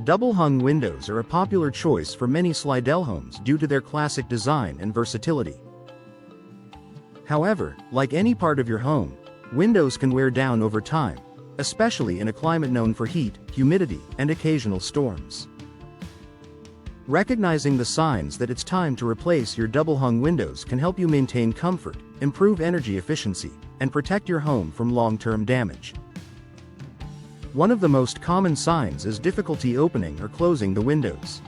Double-hung windows are a popular choice for many Slidell homes due to their classic design and versatility. However, like any part of your home, windows can wear down over time, especially in a climate known for heat, humidity, and occasional storms. Recognizing the signs that it's time to replace your double-hung windows can help you maintain comfort, improve energy efficiency, and protect your home from long-term damage. One of the most common signs is difficulty opening or closing the windows.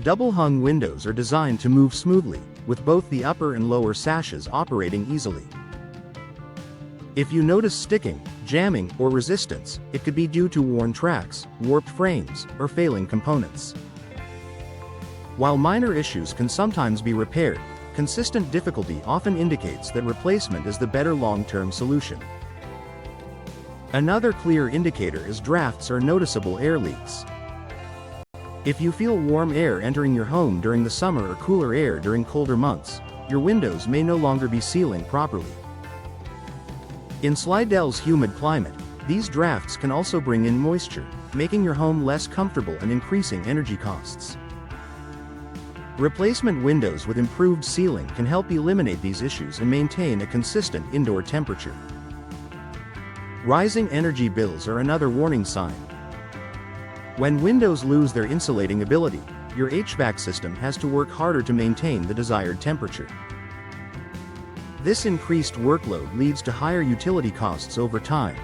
Double-hung windows are designed to move smoothly, with both the upper and lower sashes operating easily. If you notice sticking, jamming, or resistance, it could be due to worn tracks, warped frames, or failing components. While minor issues can sometimes be repaired, consistent difficulty often indicates that replacement is the better long-term solution. Another clear indicator is drafts or noticeable air leaks. If you feel warm air entering your home during the summer or cooler air during colder months, your windows may no longer be sealing properly. In Slidell's humid climate, these drafts can also bring in moisture, making your home less comfortable and increasing energy costs. Replacement windows with improved sealing can help eliminate these issues and maintain a consistent indoor temperature. Rising energy bills are another warning sign. When windows lose their insulating ability, your HVAC system has to work harder to maintain the desired temperature. This increased workload leads to higher utility costs over time.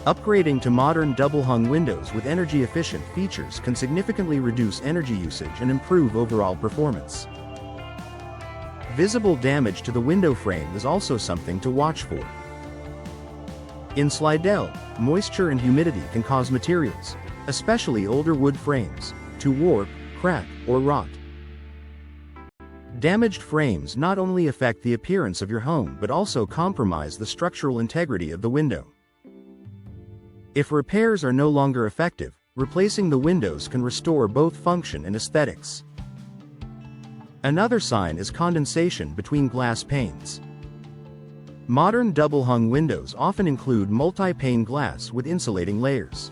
Upgrading to modern double-hung windows with energy-efficient features can significantly reduce energy usage and improve overall performance. Visible damage to the window frame is also something to watch for. In Slidell, moisture and humidity can cause materials, especially older wood frames, to warp, crack, or rot. Damaged frames not only affect the appearance of your home but also compromise the structural integrity of the window. If repairs are no longer effective, replacing the windows can restore both function and aesthetics. Another sign is condensation between glass panes. Modern double-hung windows often include multi-pane glass with insulating layers.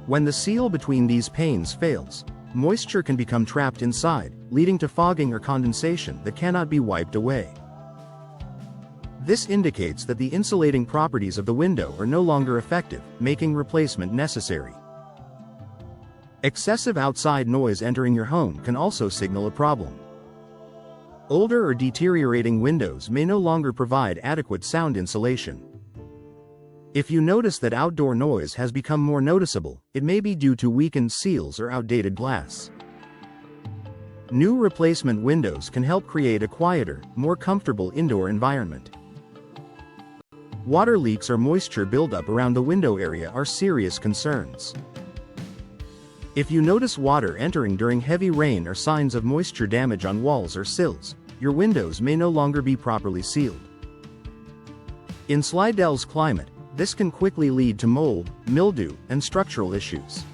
When the seal between these panes fails, moisture can become trapped inside, leading to fogging or condensation that cannot be wiped away. This indicates that the insulating properties of the window are no longer effective, making replacement necessary. Excessive outside noise entering your home can also signal a problem. Older or deteriorating windows may no longer provide adequate sound insulation. If you notice that outdoor noise has become more noticeable, it may be due to weakened seals or outdated glass. New replacement windows can help create a quieter, more comfortable indoor environment. Water leaks or moisture buildup around the window area are serious concerns. If you notice water entering during heavy rain or signs of moisture damage on walls or sills, your windows may no longer be properly sealed. In Slidell's climate, this can quickly lead to mold, mildew, and structural issues.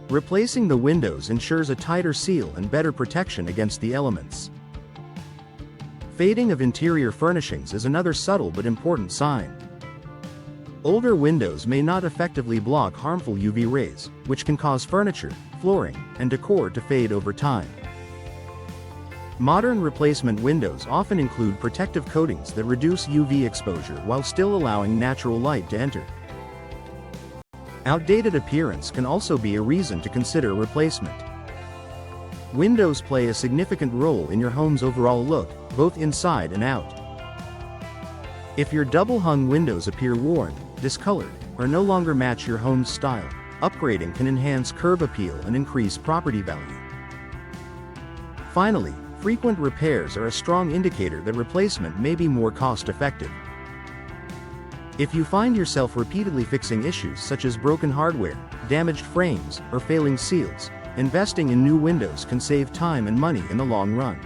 Replacing the windows ensures a tighter seal and better protection against the elements. Fading of interior furnishings is another subtle but important sign. Older windows may not effectively block harmful UV rays, which can cause furniture, flooring, and decor to fade over time. Modern replacement windows often include protective coatings that reduce UV exposure while still allowing natural light to enter. Outdated appearance can also be a reason to consider replacement. Windows play a significant role in your home's overall look, both inside and out. If your double-hung windows appear worn, discolored, or no longer match your home's style, upgrading can enhance curb appeal and increase property value. Finally, frequent repairs are a strong indicator that replacement may be more cost-effective. If you find yourself repeatedly fixing issues such as broken hardware, damaged frames, or failing seals, investing in new windows can save time and money in the long run.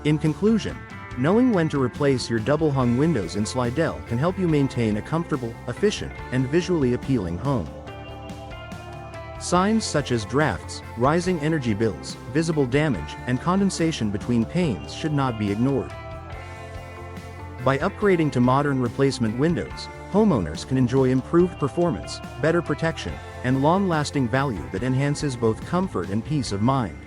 In conclusion, knowing when to replace your double-hung windows in Slidell can help you maintain a comfortable, efficient, and visually appealing home. Signs such as drafts, rising energy bills, visible damage, and condensation between panes should not be ignored. By upgrading to modern replacement windows, homeowners can enjoy improved performance, better protection, and long-lasting value that enhances both comfort and peace of mind.